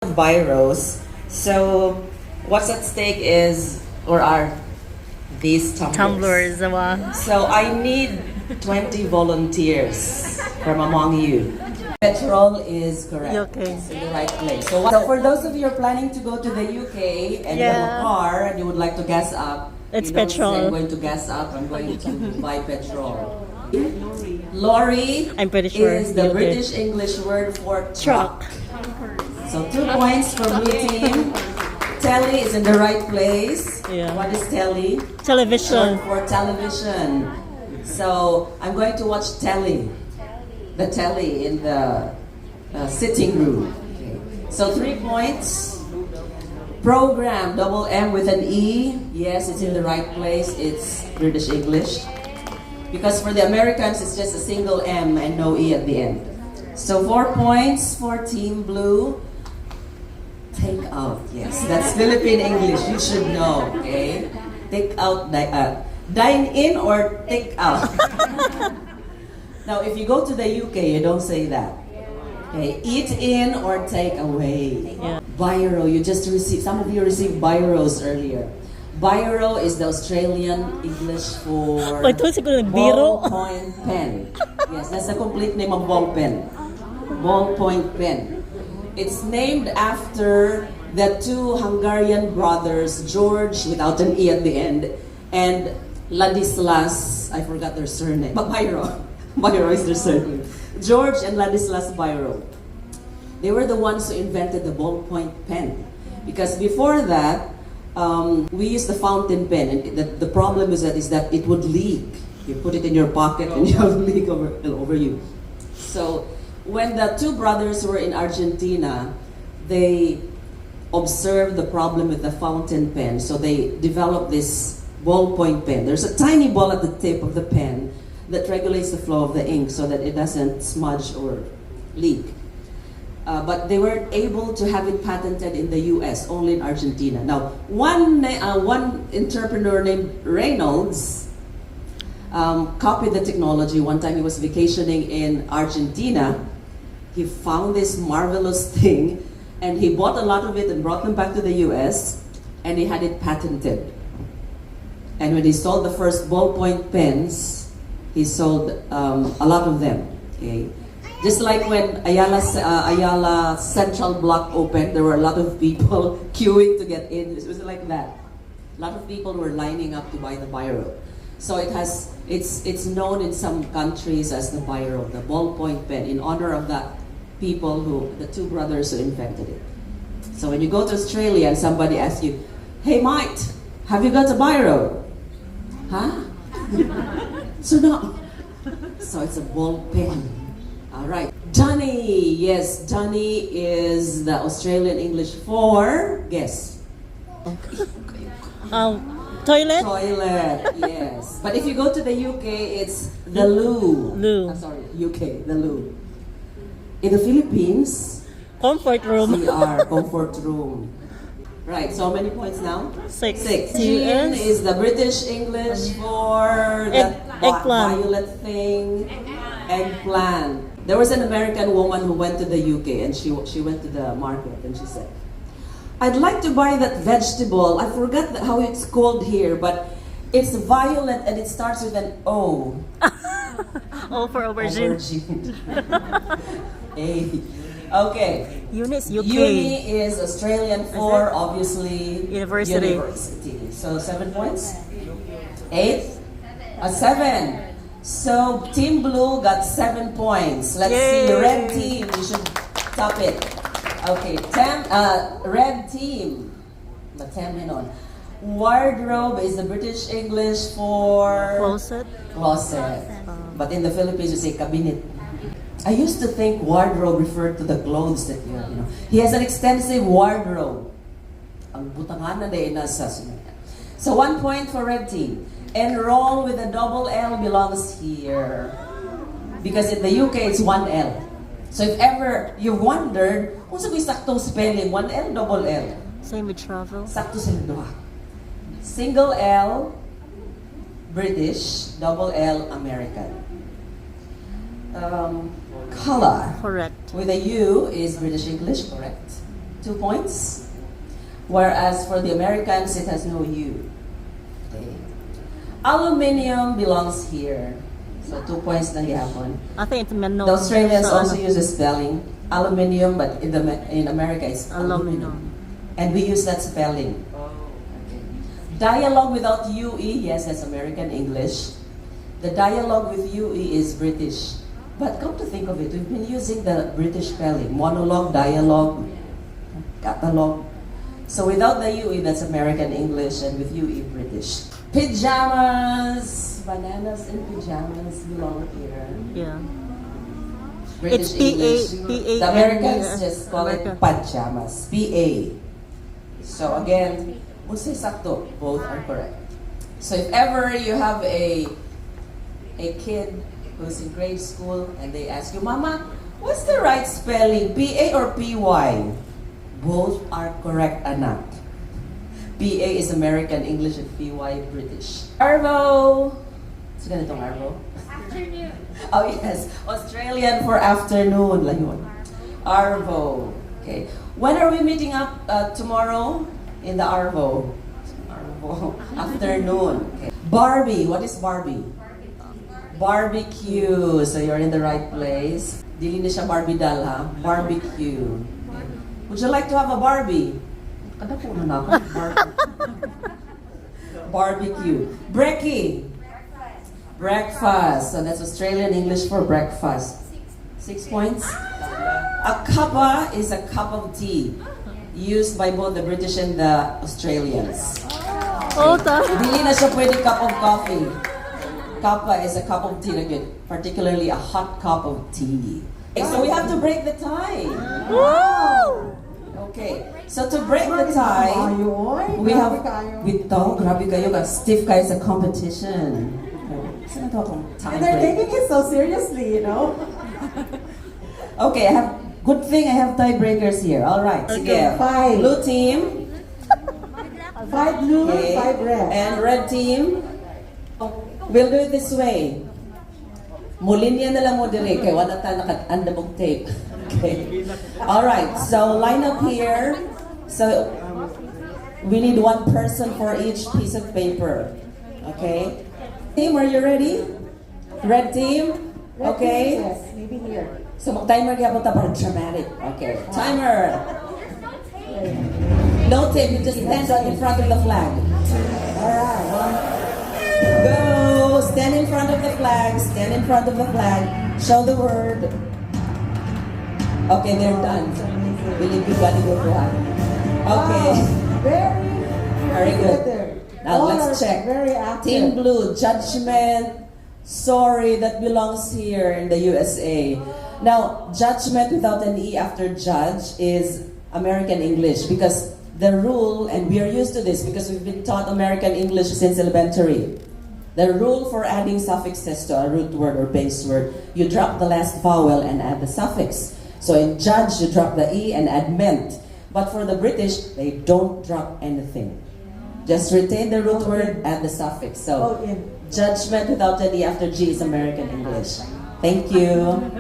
Biros. So what's at stake is or are these tumblers. Tumblers, So I need 20 volunteers from among you. Petrol is correct. Okay. It's in the right place. So for those of you who are planning to go to the UK and you have a Yeah. car and you would like to gas up, It's you don't say, petrol. I'm going to gas up, I'm going to buy petrol. Lorry I'm pretty sure. is the UK. British English word for Truck. So 2 points for blue team. Telly is in the right place. Yeah. What is telly? Television. Short for television. So I'm going to watch telly. The telly in the sitting room. Okay. So 3 points. Program, double M with an E. Yes, it's in the right place. It's British English. Because for the Americans, it's just a single M and no E at the end. So 4 points for Team Blue. Take out, yes. That's Philippine English. You should know, okay? Take out, dine in or take out. Now, if you go to the UK, you don't say that. Okay, eat in or take away. Yeah. Biro, you just received, some of you received biros earlier. Biro is the Australian English for Oh, ito siguro biro. ballpoint pen. Yes, that's the complete name of ball pen. Ballpoint pen. It's named after the 2 Hungarian brothers, George without an E at the end, and Ladislas, I forgot their surname, but Biro. Biro is their surname. George and Ladislas Biro. They were the ones who invented the ballpoint pen. Because before that, we used the fountain pen, and the problem is that it would leak. You put it in your pocket and it would leak over you. So when the 2 brothers were in Argentina, they observed the problem with the fountain pen. So they developed this ballpoint pen. There's a tiny ball at the tip of the pen that regulates the flow of the ink so that it doesn't smudge or leak. But they weren't able to have it patented in the US, only in Argentina. Now, one entrepreneur named Reynolds copied the technology. One time he was vacationing in Argentina. He found this marvelous thing, and he bought a lot of it and brought them back to the US, and he had it patented. And when he sold the first ballpoint pens, he sold a lot of them. Okay? Just like when Ayala Central Block opened, there were a lot of people queuing to get in. It was like that. A lot of people were lining up to buy the biro. So it's known in some countries as the biro, the ballpoint pen, in honor of the the 2 brothers who invented it. So when you go to Australia and somebody asks you, "Hey mate, have you got a biro?" Huh? So it's a ball pen. All right. Dunny. Yes, Dunny is the Australian English for, guess. Toilet. Toilet, yes. But if you go to the UK, it's the loo. Loo. Sorry, UK, the loo. In the Philippines, Comfort room. CR, comfort room. Right, so how many points now? 6. 6. Gin is the British English for the eggplant. violet thing. Eggplant. There was an American woman who went to the UK and she went to the market and she said, "I'd like to buy that vegetable. I forgot how it's called here, but it's violet and it starts with an O." All for aubergine. Aubergine. A. Okay. Eunice, UK. Uni is Australian for, obviously, University. So 7 points? 8? 7. So Team Blue got 7 points. Let's Yay. see, Red Team, you should top it. Okay, Red Team. Wardrobe is the British English for Closet. closet. But in the Philippines, you say cabinet. I used to think wardrobe referred to the clothes that you have, He has an extensive wardrobe. Ang butangan na din nasa sumunod. So 1 point for Red Team. Enroll with a double L belongs here. Because in the UK, it's 1 L. So if ever you wondered, kung sa may saktong spelling, 1 L, double L. Same with travel. Sakto sila duha. Single L, British, double L, American. Color Correct. with a U is British English, correct? 2 points. Whereas for the Americans, it has no U. Okay. Aluminium belongs here. So 2 points lang yapon. I think it's Menon. The Australians So, also use the spelling aluminium, but in America it's aluminum. And we use that spelling. Okay. Dialogue without UE, yes, that's American English. The dialogue with UE is British. But come to think of it, we've been using the British spelling. Monologue, dialogue, catalog. So without the UE, that's American English, and with UE, British. Pajamas, bananas and pajamas belong here. Yeah. British It's P-A- English. P-A- The Americans N-D- just call it America. pajamas. P-A. So again, unsay sakto, both are correct. So if ever you have a kid who's in grade school and they ask you, Mama, what's the right spelling? P-A or P-Y? Both are correct, anak. PA is American English and PY British. Arvo! So ganitong Arvo? Afternoon. Oh yes, Australian for afternoon. Lang yun. Arvo. Okay. When are we meeting up tomorrow? In the Arvo. Arvo. Afternoon. Okay. Barbie. What is Barbie? Barbecue. So you're in the right place. Dili na siya Barbie doll, ha? Barbecue. Okay. Would you like to have a Barbie? Kada po na ako. Barbecue. Brekkie. Breakfast. So that's Australian English for breakfast. 6 points. A cuppa is a cup of tea used by both the British and the Australians. Oh, ta. Dili na siya pwede cup of coffee. Cuppa is a cup of tea, like particularly a hot cup of tea. Okay, so we have to break the tie. Woo! Okay, so to break the tie, we have grabe kayo, stiff kayo sa competition. Saan na to akong time And they're break? taking it so seriously, you know? Okay, good thing I have tiebreakers here. All right, sige. Five. Blue team. 5 blue, Okay. 5 red. And red team. We'll do it this way. Mulinya na lang mo dire kay wala ta naka-anda mong tape. Okay. All right. So line up here. So we need one person for each piece of paper. Okay. Team, are you ready? Red team. Red Okay. team, yes, maybe here. So mag-timer kaya po para dramatic. Okay. Timer. No tape. You just stand in front of the flag. All right. Go! Stand in front of the flag. Stand in front of the flag. Show the word. Okay, they're done. Believe you got to go for one. Okay. Very Very good. there. Now All let's are check. Very active. Team Blue, judgment. Sorry, that belongs here in the USA. Now, judgment without an E after judge is American English because the rule, and we are used to this because we've been taught American English since elementary. The rule for adding suffixes to a root word or base word, you drop the last vowel and add the suffix. So in judge, you drop the E and add ment. But for the British, they don't drop anything. Just retain the root word, add the suffix. So judgment without an E after G is American English. Thank you.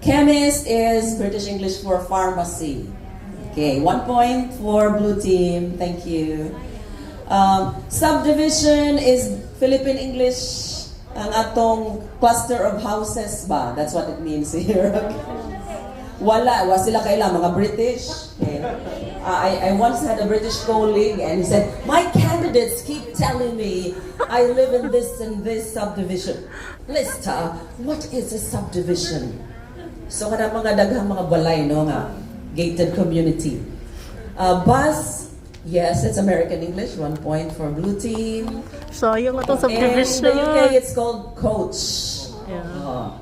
Chemist is British English for pharmacy. Okay, 1 point for blue team. Thank you. Subdivision is Philippine English, ang atong cluster of houses ba? That's what it means here. Wala sila kailan, mga British. Okay. I once had a British colleague and he said, my candidates keep telling me I live in this and this subdivision. Lista, what is a subdivision? So kada mga daghang mga balay, no, nga, gated community. Bus, yes, it's American English, 1 point for blue team. Sayang na itong In subdivision. the UK, it's called coach. Yeah.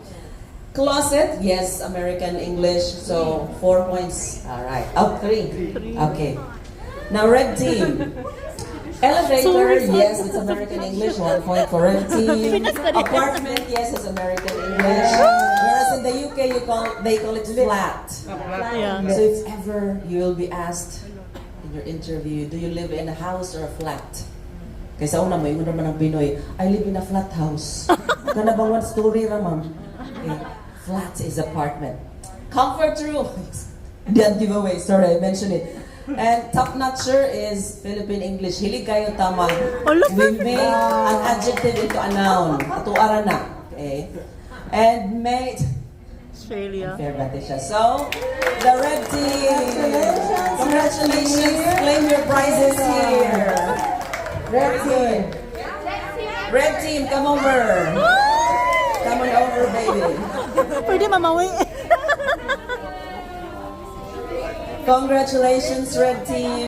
Closet, yes, American English, so 4 points. All right. Oh, 3. Okay. Now, red team. Elevator, yes, it's American English, 1 point for red team. Apartment, yes, it's American English. Whereas in the UK, they call it flat. Yeah. So if ever you will be asked in your interview, do you live in a house or a flat? Kaysa una mo, yung naman ng Pinoy, I live in a flat house. Kana bang one story ra, ma'am? Okay. Flat is apartment. Comfort room. That giveaway, sorry, I mentioned it. And top notcher is Philippine English. Hilig kayo tama. We make an adjective into a noun. Atuara na. Okay. And mate, Australia. fair bate siya. So, the red team. Congratulations. Claim your prizes here. Red team. Red team, come over. Come on over, baby. Pwede mamawi. Congratulations, red team.